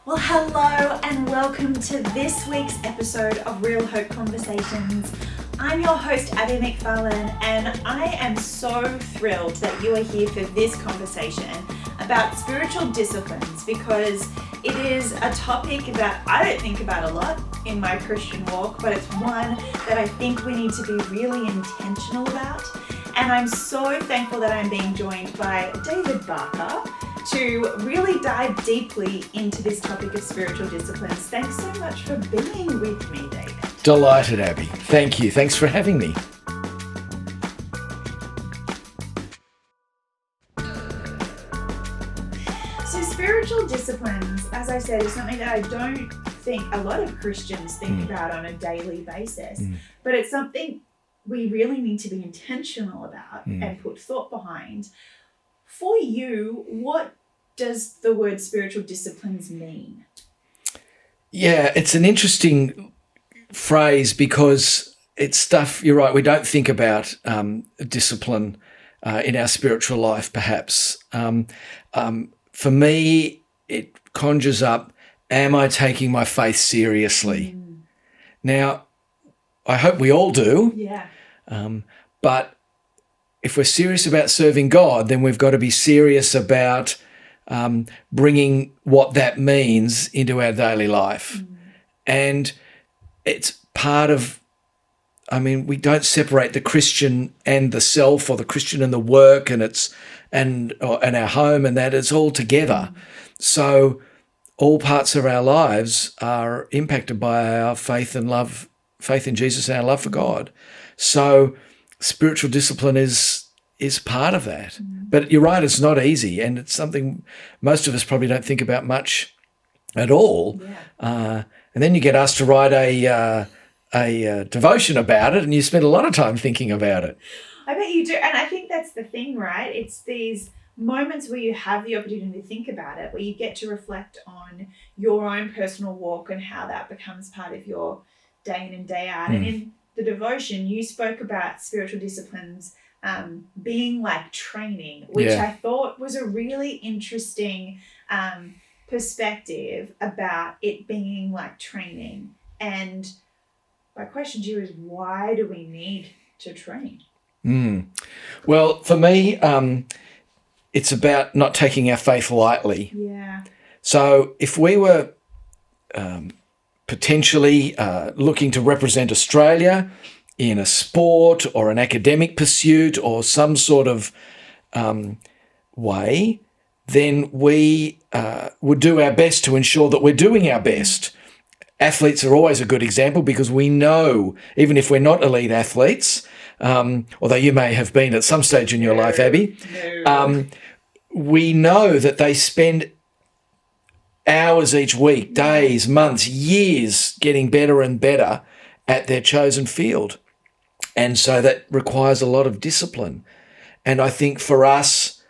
Well, hello and welcome to this week's episode of Real Hope Conversations. I'm your host, Abby McFarlane, and I am so thrilled that you are here for this conversation about spiritual disciplines because it is a topic that I don't think about a lot in my Christian walk, but it's one that I think we need to be really intentional about. And I'm so thankful that I'm being joined by David Barker to really dive deeply into this topic of spiritual disciplines. Thanks so much for being with me, David. Delighted, Abby. Thank you. Thanks for having me. So spiritual disciplines, as I said, is something that I don't think a lot of Christians think about on a daily basis, but it's something we really need to be intentional about and put thought behind. For you, what does the word spiritual disciplines mean? Yeah, it's an interesting phrase because it's stuff, you're right, we don't think about discipline in our spiritual life, perhaps. For me, it conjures up, am I taking my faith seriously? Now, I hope we all do. Yeah. But if we're serious about serving God, then we've got to be serious about bringing what that means into our daily life. And it's part of, we don't separate the Christian and the self, or the Christian and the work, and our home, and that it's all together. So all parts of our lives are impacted by our faith and love, faith in Jesus and our love for God. So spiritual discipline is part of that. But you're right, it's not easy, and it's something most of us probably don't think about much at all. Yeah. And then you get asked to write a devotion about it, and you spend a lot of time thinking about it. I bet you do. And I think that's the thing, right? It's these moments where you have the opportunity to think about it, where you get to reflect on your own personal walk and how that becomes part of your day in and day out. And in the devotion, you spoke about spiritual disciplines being like training, which I thought was a really interesting perspective about it being like training. And my question to you is, why do we need to train? Well, for me, it's about not taking our faith lightly. Yeah. So if we were potentially looking to represent Australia in a sport or an academic pursuit or some sort of way, then we would do our best to ensure that we're doing our best. Athletes are always a good example because we know, even if we're not elite athletes, although you may have been at some stage in your life, Abby, we know that they spend hours each week, days, months, years getting better and better at their chosen field. And so that requires a lot of discipline. And I think for us,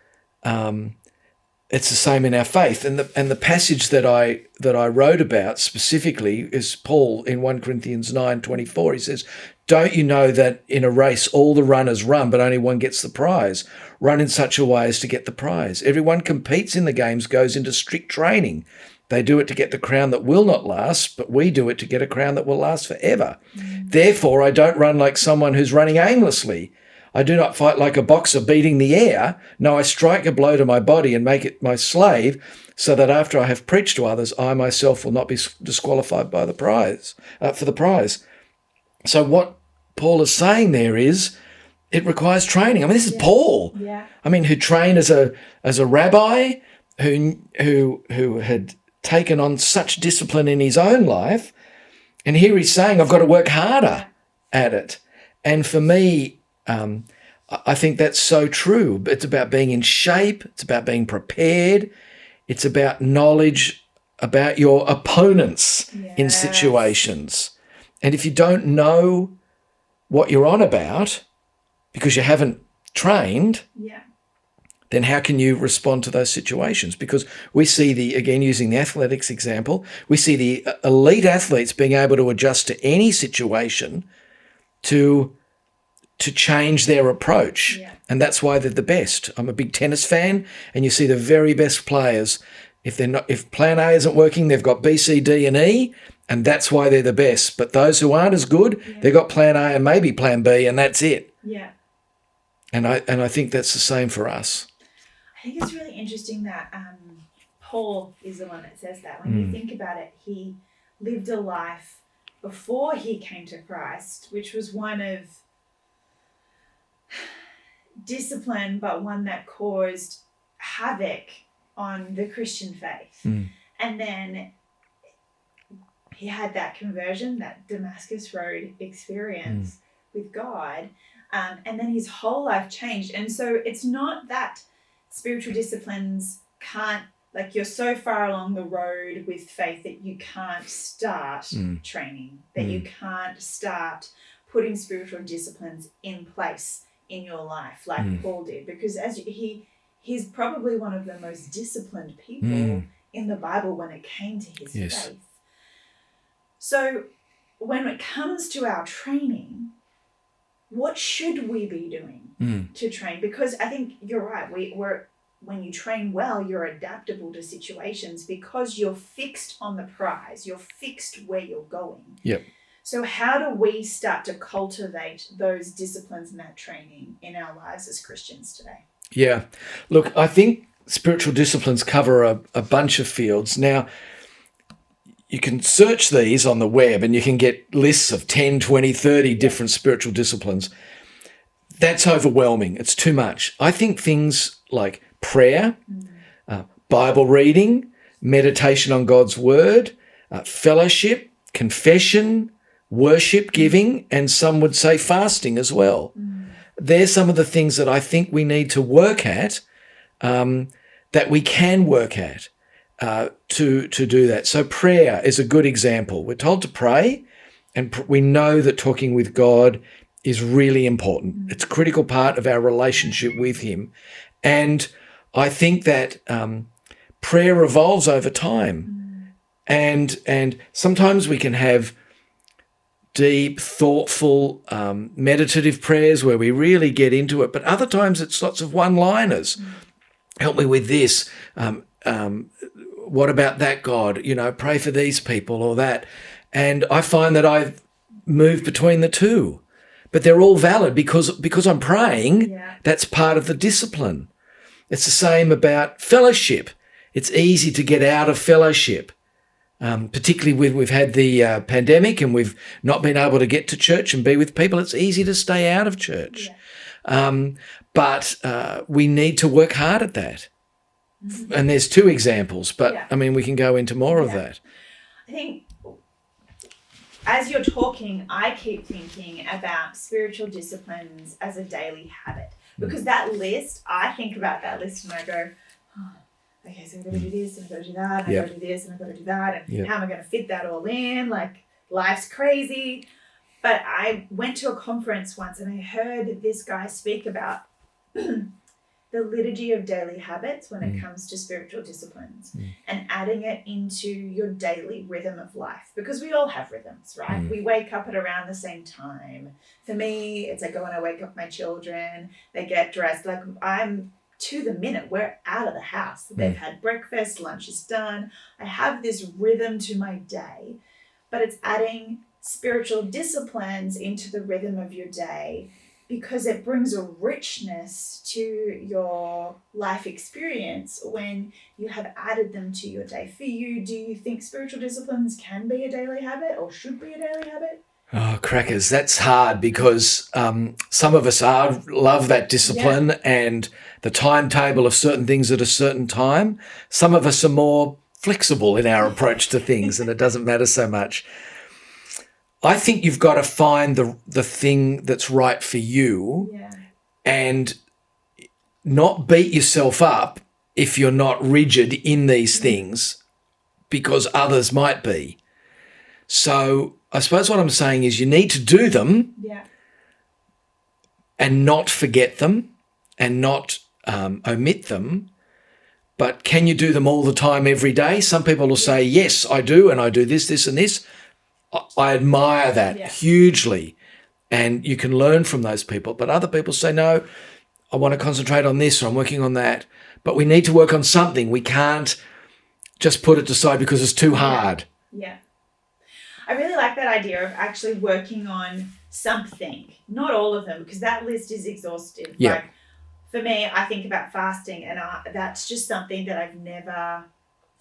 it's the same in our faith. And the passage that I wrote about specifically is Paul in 1 Corinthians 9:24. He says, "Don't you know that in a race all the runners run, but only one gets the prize? Run in such a way as to get the prize. Everyone competes in the games goes into strict training. They do it to get the crown that will not last, but we do it to get a crown that will last forever. Therefore, I don't run like someone who's running aimlessly. I do not fight like a boxer beating the air. No, I strike a blow to my body and make it my slave, so that after I have preached to others, I myself will not be disqualified by the prize, for the prize." So what Paul is saying there is it requires training. This is Paul. Yeah. Who trained as a rabbi, who had taken on such discipline in his own life, and here he's saying, I've got to work harder at it. And for me, I think that's so true. It's about being in shape. It's about being prepared. It's about knowledge about your opponents in situations. And if you don't know what you're on about because you haven't trained, then how can you respond to those situations? Because we see again, using the athletics example, we see the elite athletes being able to adjust to any situation to change their approach. And that's why they're the best. I'm a big tennis fan, and you see the very best players If plan A isn't working, they've got B, C, D, and E, and that's why they're the best. But those who aren't as good, they've got plan A and maybe plan B, and that's it. Yeah. And I think that's the same for us. I think it's really interesting that Paul is the one that says that. When you think about it, he lived a life before he came to Christ, which was one of discipline, but one that caused havoc on the Christian faith. And then he had that conversion, that Damascus Road experience with God. And then his whole life changed. And so it's not that spiritual disciplines can't, like you're so far along the road with faith that you can't start training, that you can't start putting spiritual disciplines in place in your life like Paul did. Because he's probably one of the most disciplined people in the Bible when it came to his faith. So when it comes to our training, what should we be doing to train? Because I think you're right. When you train well, you're adaptable to situations because you're fixed on the prize. You're fixed where you're going. Yep. So how do we start to cultivate those disciplines and that training in our lives as Christians today? Yeah. Look, I think spiritual disciplines cover a bunch of fields. Now, you can search these on the web and you can get lists of 10, 20, 30 different spiritual disciplines. That's overwhelming. It's too much. I think things like prayer, Bible reading, meditation on God's word, fellowship, confession, worship, giving, and some would say fasting as well. They're some of the things that I think we need to work at, that we can work at to do that. So prayer is a good example. We're told to pray, and we know that talking with God is really important. It's a critical part of our relationship with him. And I think that prayer evolves over time. And sometimes we can have deep, thoughtful, meditative prayers where we really get into it. But other times it's lots of one-liners. Help me with this. What about that, God? Pray for these people or that. And I find that I've moved between the two. But they're all valid because I'm praying. That's part of the discipline. It's the same about fellowship. It's easy to get out of fellowship. Particularly we've had the pandemic and we've not been able to get to church and be with people. It's easy to stay out of church. But we need to work hard at that. And there's two examples, but I mean, we can go into more of that. I think as you're talking, I keep thinking about spiritual disciplines as a daily habit, because that list, I think about that list and I go, okay, so I've got to do this, and I've got to do that, and I've got to do this, and I've got to do that, and how am I going to fit that all in? Like, life's crazy. But I went to a conference once and I heard this guy speak about the liturgy of daily habits when it comes to spiritual disciplines and adding it into your daily rhythm of life. Because we all have rhythms, right? We wake up at around the same time. For me, it's like when I wake up my children, they get dressed. Like I'm to the minute, we're out of the house. They've had breakfast, lunch is done. I have this rhythm to my day, but it's adding spiritual disciplines into the rhythm of your day because it brings a richness to your life experience when you have added them to your day. For you, do you think spiritual disciplines can be a daily habit or should be a daily habit? Oh, crackers, that's hard because some of us love that discipline and the timetable of certain things at a certain time. Some of us are more flexible in our approach to things and it doesn't matter so much. I think you've got to find the thing that's right for you and not beat yourself up if you're not rigid in these things because others might be. So I suppose what I'm saying is you need to do them and not forget them and not omit them. But can you do them all the time every day? Some people will say, yes, I do, and I do this, this, and this. I admire that hugely, and you can learn from those people. But other people say, no, I want to concentrate on this or I'm working on that. But we need to work on something. We can't just put it aside because it's too hard. Yeah. I really like that idea of actually working on something, not all of them, because that list is exhaustive. Yeah. Like for me, I think about fasting, and that's just something that I've never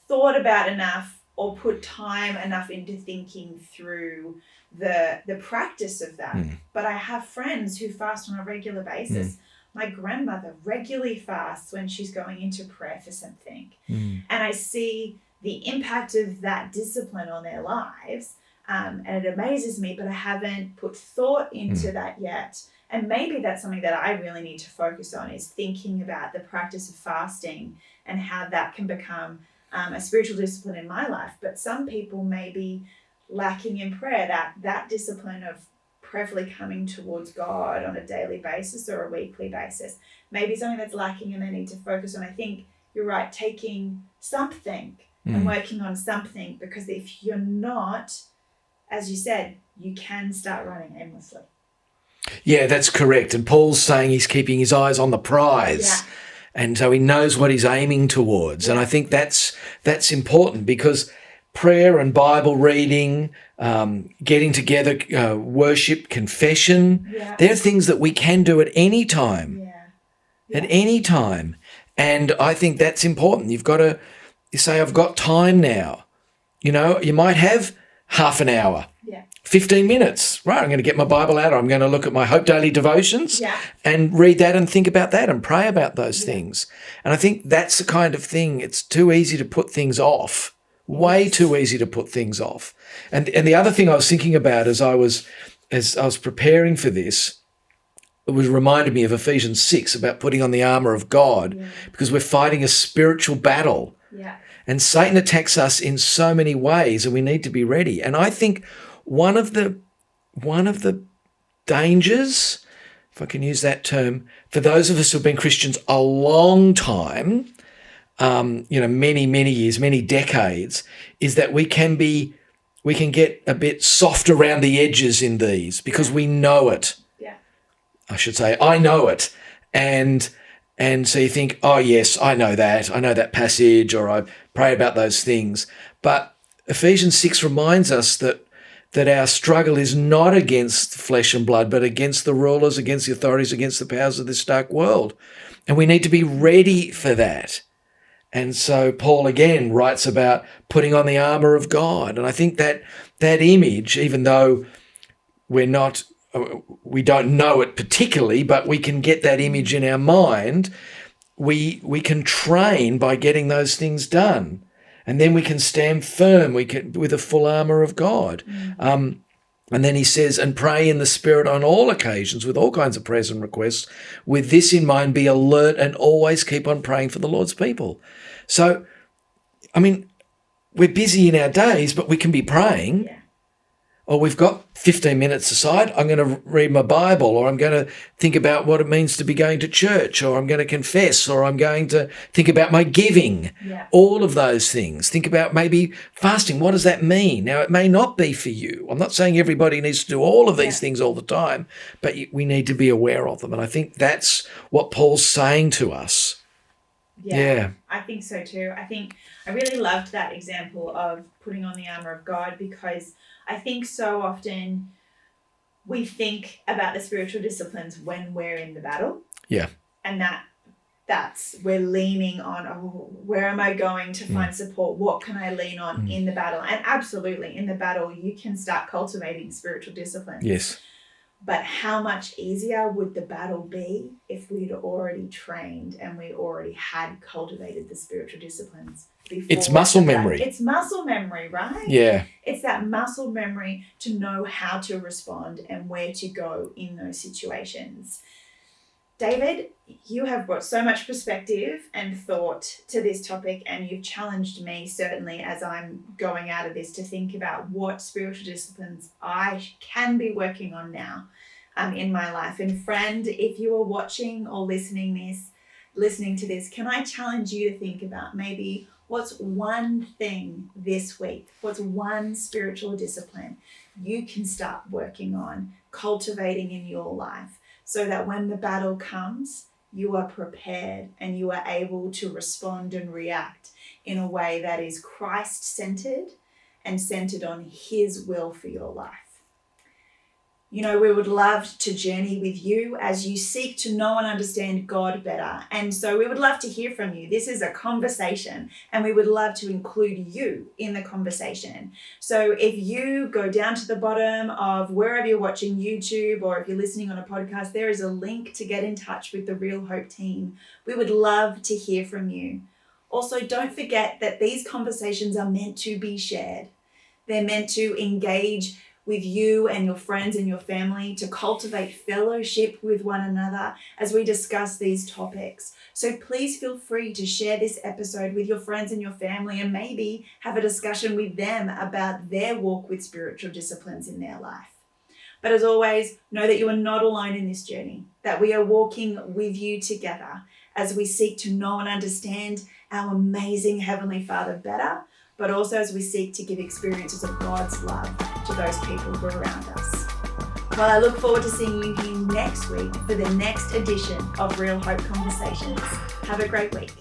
thought about enough or put time enough into thinking through the practice of that. But I have friends who fast on a regular basis. My grandmother regularly fasts when she's going into prayer for something. And I see the impact of that discipline on their lives. And it amazes me, but I haven't put thought into that yet. And maybe that's something that I really need to focus on, is thinking about the practice of fasting and how that can become a spiritual discipline in my life. But some people may be lacking in prayer, that discipline of prayerfully coming towards God on a daily basis or a weekly basis. Maybe something that's lacking and they need to focus on. I think you're right, taking something and working on something, because if you're not, as you said, you can start running aimlessly. Yeah, that's correct. And Paul's saying he's keeping his eyes on the prize. Yeah. And so he knows what he's aiming towards. And I think that's important, because prayer and Bible reading, getting together, worship, confession, they're things that we can do at any time. At any time. And I think that's important. You say, I've got time now. You know, you might have half an hour. 15 minutes, right? I'm going to get my Bible out. I'm going to look at my Hope Daily devotions and read that and think about that and pray about those things. And I think that's the kind of thing, it's too easy to put things off, way too easy to put things off. And the other thing I was thinking about as I was preparing for this, it was reminded me of Ephesians 6 about putting on the armor of God, because we're fighting a spiritual battle. And Satan attacks us in so many ways, and we need to be ready. And I think one of the dangers, if I can use that term, for those of us who have been Christians a long time, many, many years, many decades, is that we can get a bit soft around the edges in these, because we know it. I should say, I know it. And so you think, oh yes, I know that passage, or I pray about those things. But Ephesians 6 reminds us that our struggle is not against flesh and blood, but against the rulers, against the authorities, against the powers of this dark world. And we need to be ready for that. And so Paul again writes about putting on the armor of God. And I think that image, even though we don't know it particularly, but we can get that image in our mind, we can train by getting those things done. And then we can stand firm with the full armour of God. And then he says, and pray in the Spirit on all occasions with all kinds of prayers and requests. With this in mind, be alert and always keep on praying for the Lord's people. So, I mean, we're busy in our days, but we can be praying. Or we've got 15 minutes aside, I'm going to read my Bible, or I'm going to think about what it means to be going to church, or I'm going to confess, or I'm going to think about my giving, all of those things. Think about maybe fasting. What does that mean? Now, it may not be for you. I'm not saying everybody needs to do all of these things all the time, but we need to be aware of them. And I think that's what Paul's saying to us. I think so too. I really loved that example of putting on the armor of God, because I think so often we think about the spiritual disciplines when we're in the battle. And that's we're leaning on, where am I going to find support? What can I lean on in the battle? And absolutely, in the battle, you can start cultivating spiritual disciplines. But how much easier would the battle be if we'd already trained and we already had cultivated the spiritual disciplines before? It's muscle memory. It's muscle memory, right? It's that muscle memory to know how to respond and where to go in those situations. David, you have brought so much perspective and thought to this topic, and you've challenged me, certainly, as I'm going out of this, to think about what spiritual disciplines I can be working on now in my life. And friend, if you are watching or listening to this, can I challenge you to think about maybe what's one thing this week, what's one spiritual discipline you can start working on, cultivating in your life, so that when the battle comes, you are prepared and you are able to respond and react in a way that is Christ-centered and centered on His will for your life. You know, we would love to journey with you as you seek to know and understand God better. And so we would love to hear from you. This is a conversation, and we would love to include you in the conversation. So if you go down to the bottom of wherever you're watching YouTube, or if you're listening on a podcast, there is a link to get in touch with the Real Hope team. We would love to hear from you. Also, don't forget that these conversations are meant to be shared. They're meant to engage with you and your friends and your family, to cultivate fellowship with one another as we discuss these topics. So please feel free to share this episode with your friends and your family, and maybe have a discussion with them about their walk with spiritual disciplines in their life. But as always, know that you are not alone in this journey, that we are walking with you together as we seek to know and understand our amazing Heavenly Father better, but also as we seek to give experiences of God's love to those people who are around us. Well, I look forward to seeing you here next week for the next edition of Real Hope Conversations. Have a great week.